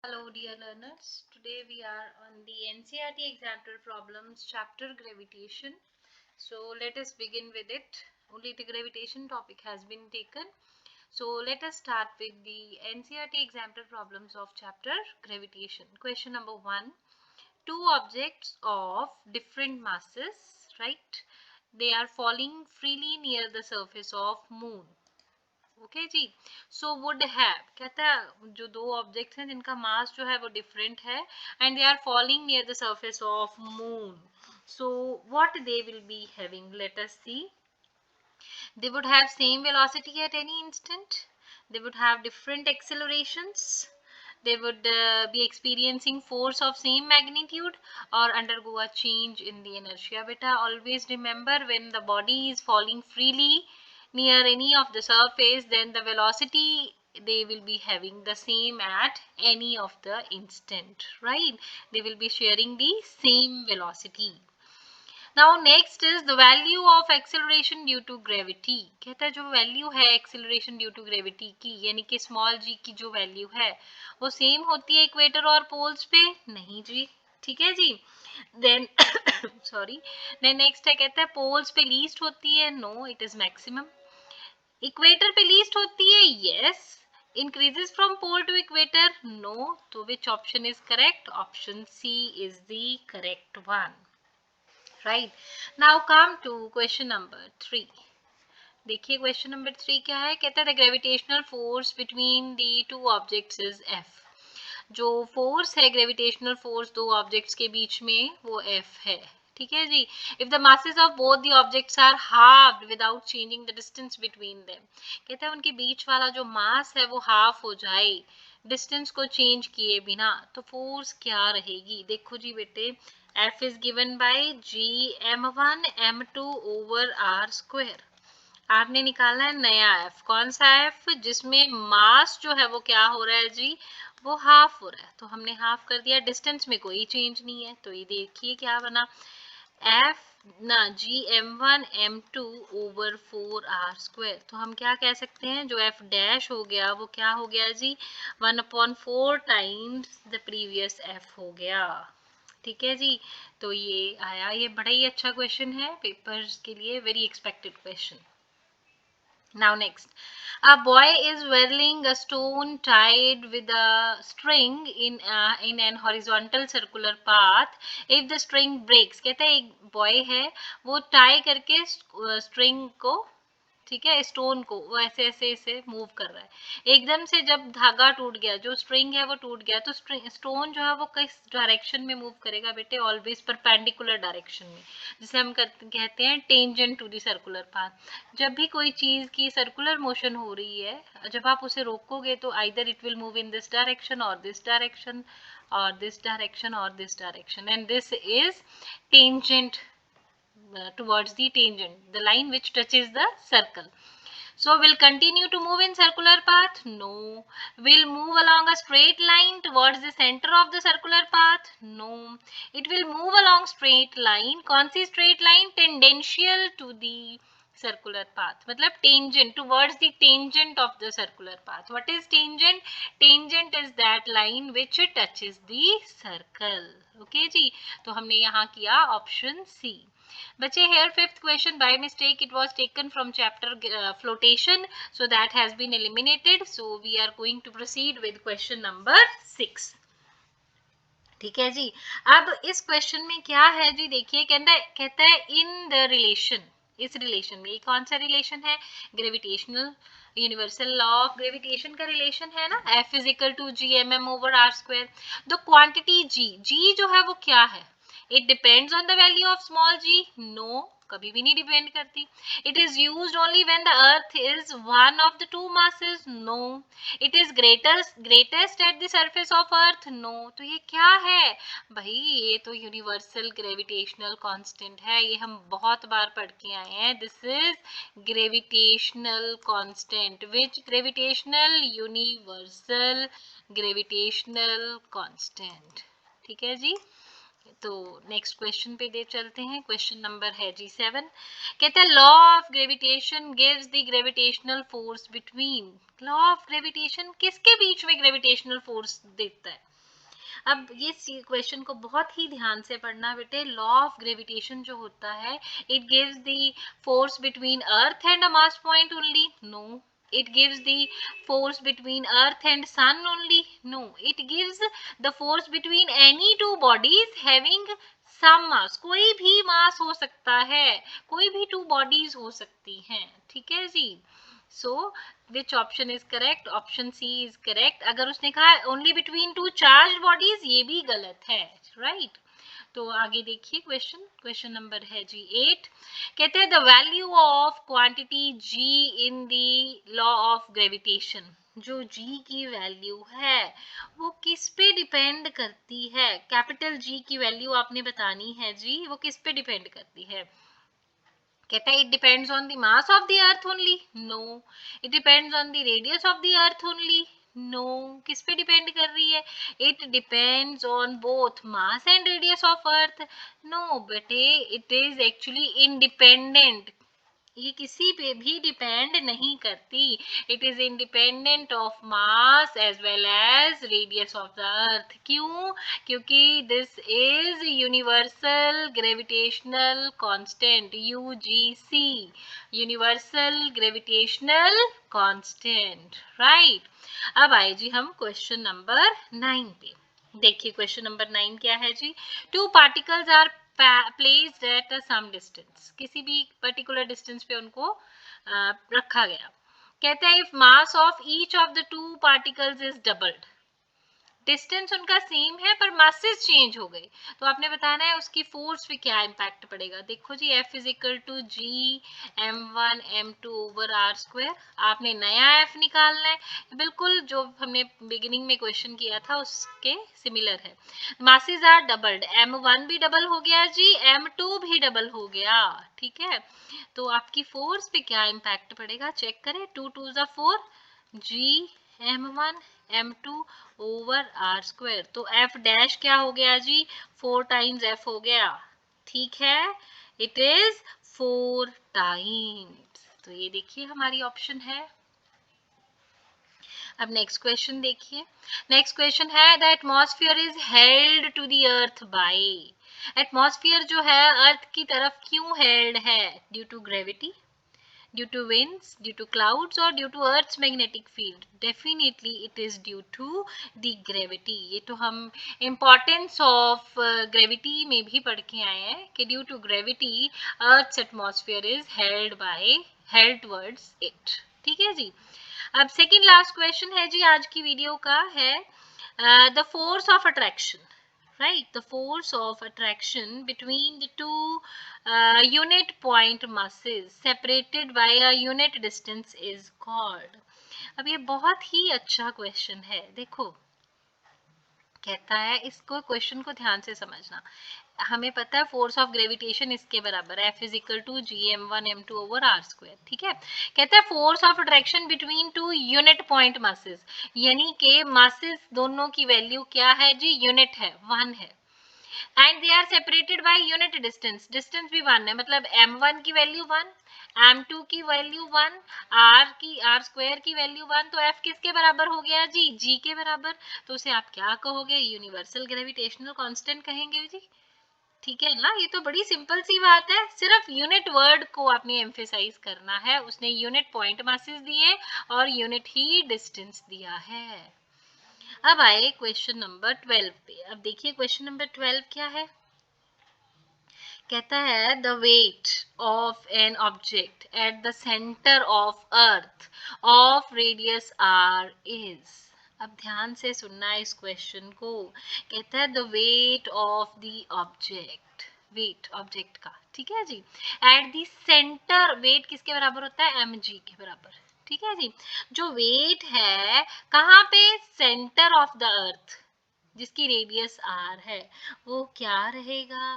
Hello dear learners, today we are on the NCERT example problems chapter gravitation. So let us begin with it. Only the gravitation topic has been taken. So let us start with the NCERT example problems of chapter gravitation. Question number 1. Two objects of different masses, right? They are falling freely near the surface of moon. Okay जी so would have कहता है जो दो objects हैं जिनका मास जो है वो डिफरेंट है and they are falling near the surface of moon so what they will be having let us see they would have same velocity at any instant, they would have different accelerations, they would be experiencing force of same magnitude or undergo a change in the inertia. Beta, always remember when the body is falling freely near any of the surface, then the velocity they will be having the same at any of the instant, right? They will be sharing the same velocity. Now next is the value of acceleration due to gravity कहता है जो value है acceleration due to gravity की यानी कि small जी की जो value है वो सेम होती है इक्वेटर और पोल्स पे नहीं जी ठीक है जी देन सॉरी देन नेक्स्ट है कहता है पोल्स पे लीस्ट होती है no it is maximum equator पे लीस्ट होती है yes increases from pole to equator no so which option is correct option C is the correct one right now come to question number 3 देखिए question number 3 क्या है कहता है gravitational force between the two objects is F जो force है gravitational force दो objects के बीच में वो एफ है ठीक है जी if the masses of both the objects are halved without changing the distance between them कहता है उनके बीच वाला जो मास है वो हाफ हो जाए डिस्टेंस को चेंज किए बिना तो फोर्स क्या रहेगी देखो जी बेटे F is given by G m1 m2 over r square आपने निकाला है नया F कौन सा F जिसमें मास जो है वो क्या हो रहा है जी वो हाफ हो रहा है तो हमने हाफ कर दिया डिस्टेंस में कोई चेंज नहीं है तो ये देखिए क्या बना F ना जी m1 m2 over 4r square तो हम क्या कह सकते हैं जो F डैश हो गया वो क्या हो गया जी 1/4 टाइम्स द प्रीवियस F हो गया ठीक है जी तो ये आया ये बड़ा ही अच्छा क्वेश्चन है पेपर्स के लिए very expected question now next a boy is whirling a stone tied with a string in an horizontal circular path if the string breaks कहता है एक बॉय है वो टाई करके स्ट्रिंग को ठीक है स्टोन को वो ऐसे ऐसे ऐसे मूव कर रहा है एकदम से जब धागा टूट गया जो स्ट्रिंग है वो टूट गया तो स्टोन जो है वो किस डायरेक्शन में मूव करेगा बेटे ऑलवेज परपेंडिकुलर डायरेक्शन में जिसे हम कहते हैं tangent to the circular path जब भी कोई चीज की सर्कुलर मोशन हो रही है जब आप उसे रोकोगे तो either it will move in this direction और दिस डायरेक्शन और दिस डायरेक्शन और this direction and this is tangent towards the tangent, the line which touches the circle. So will continue to move in circular path? No. Will move along a straight line towards the center of the circular path? No. It will move along straight line. कौन सी straight line? Tangential to the circular path मतलब tangent towards the tangent of the circular path. What is tangent? Tangent is that line which touches the circle. Okay जी तो हमने यहाँ किया option C. बच्चे here fifth question by mistake it was taken from chapter flotation so that has been eliminated so we are going to proceed with question number 6 ठीक है जी अब इस question में क्या है जी देखिए कहता है इन द रिलेशन इस रिलेशन में कौन सा रिलेशन है gravitational universal law of gravitation का रिलेशन है ना F is equal to G M M over are square the quantity G जो है वो क्या है it depends on the value of small g no कभी भी नहीं डिपेंड करती it is used only when the earth is one of the two masses no it is greatest at the surface of earth no तो ये क्या है भाई ये तो यूनिवर्सल ग्रेविटेशनल कांस्टेंट है ये हम बहुत बार पढ़ के आए हैं this is gravitational constant which gravitational universal gravitational constant ठीक है जी तो नेक्स्ट क्वेश्चन पे दे चलते हैं क्वेश्चन नंबर है जी 7 कहता है law of gravitation gives the gravitational force between law of gravitation किसके बीच में ग्रेविटेशनल फोर्स देता है अब ये क्वेश्चन को बहुत ही ध्यान से पढ़ना बेटे। लॉ ऑफ ग्रेविटेशन जो होता है, it gives the force between earth and a mass point only? No. It gives the force between earth and sun only? No. It gives the force between any two bodies having some mass. कोई भी mass हो सकता है, कोई भी two bodies हो सकती हैं, ठीक है जी। So which option is correct? Option C is correct. अगर उसने कहा only between two charged bodies, ये भी गलत है, right? तो आगे देखिए क्वेश्चन नंबर है जी 8। कहते हैं the value of quantity G in the law of gravitation. जो जी की वैल्यू है वो किस पे डिपेंड करती है? कैपिटल जी की वैल्यू आपने बतानी है जी, वो किस पे डिपेंड करती है? कहता है it depends on the mass of the earth only? No. It depends on the radius of the earth only? No. किस पे डिपेंड कर रही है? It depends on both mass and radius of earth? No बेटे, it is actually independent. ये किसी पे भी डिपेंड नहीं करती। It is independent of mass as well as radius of the earth. क्यों? क्योंकि this is universal gravitational constant, UGC, universal gravitational constant, right. अब आए जी हम क्वेश्चन नंबर 9 पे। देखिए क्वेश्चन नंबर 9 क्या है जी। Two particles are placed at a some distance, किसी भी पर्टिकुलर डिस्टेंस पे उनको रखा गया। कहते हैं if mass of each of the two particles is doubled, distance उनका सेम है पर मासेस चेंज हो गए, तो आपने बताना है उसकी फोर्स पे क्या इम्पैक्ट पड़ेगा। देखो जी F is equal to G m1 m2 over are square. आपने नया F निकालना है, बिल्कुल जो हमने बिगिनिंग में क्वेश्चन किया था उसके सिमिलर है। मासेस आर डबल्ड, m1 भी डबल हो गया जी, m2 भी डबल हो गया, ठीक है। तो आपकी फोर्स पे क्या इम्पैक्ट पड़ेगा चेक करें। 2 2 ज़ा 4 G m1 m2 over are square. तो f डैश क्या हो गया जी? 4 टाइम्स f हो गया, ठीक है। It is 4 times. तो ये देखिए हमारी ऑप्शन है। अब नेक्स्ट क्वेश्चन देखिए। नेक्स्ट क्वेश्चन है the atmosphere is held to the earth by. Atmosphere जो है अर्थ की तरफ क्यों हेल्ड है? Due to gravity, due to winds, due to clouds or due to earth's magnetic field? Definitely it is due to the gravity। ये तो हम importance of gravity में भी पढ़ के आए हैं कि due to gravity earth's atmosphere is held towards it, ठीक है जी। अब सेकंड लास्ट क्वेश्चन है जी आज की वीडियो का है the force of attraction, right? The force of attraction between the two unit point masses separated by a unit distance is called। अब ये बहुत ही अच्छा क्वेश्चन है। देखो कहता है, इसको क्वेश्चन को ध्यान से समझना। हमें पता है फोर्स ऑफ ग्रेविटेशन इसके बराबर है F is equal to G m1 m2 over are square, ठीक है। कहता है force of attraction between two unit point masses, यानी कि मासेस दोनों की वैल्यू क्या है जी? यूनिट है, 1 है। And they are separated by unit distance, distance भी 1 है, मतलब m1 की वैल्यू 1, m2 की वैल्यू 1, r स्क्वायर की वैल्यू 1। तो f किसके बराबर हो गया जी? g के बराबर। तो उसे आप क्या कहोगे? यूनिवर्सल ग्रेविटेशनल कांस्टेंट कहेंगे जी, ठीक है ना। ये तो बड़ी सिंपल सी बात है, सिर्फ यूनिट वर्ड को आपने एम्फेसाइज करना है। उसने यूनिट पॉइंट मासेस दिए और यूनिट ही डिस्टेंस दिया है। अब आए क्वेश्चन नंबर 12 पे। अब देखिए क्वेश्चन नंबर 12 क्या है। कहता है the weight of an object at the centre of earth of radius r is. अब ध्यान से सुनना इस क्वेश्चन को। कहता है the weight of the object, weight object का, ठीक है जी। एट द सेंटर, वेट किसके बराबर होता है? mg के बराबर, ठीक है जी। जो वेट है कहाँ पे? सेंटर ऑफ द अर्थ, जिसकी रेडियस r है, वो क्या रहेगा?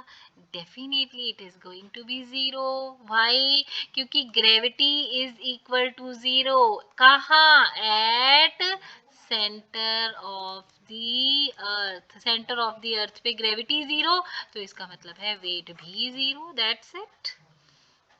Definitely it is going to be 0। Why? क्योंकि ग्रेविटी इज इक्वल टू 0। कहाँ? At centre of the earth. Centre of the earth पे ग्रेविटी 0, तो इसका मतलब है वेट भी 0। That's it.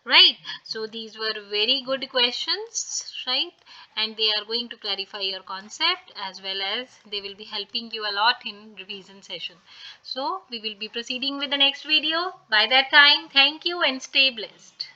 right? So these were very good questions, right? And they are going to clarify your concept, as well as they will be helping you a lot in revision session. So we will be proceeding with the next video. By that time, thank you and stay blessed.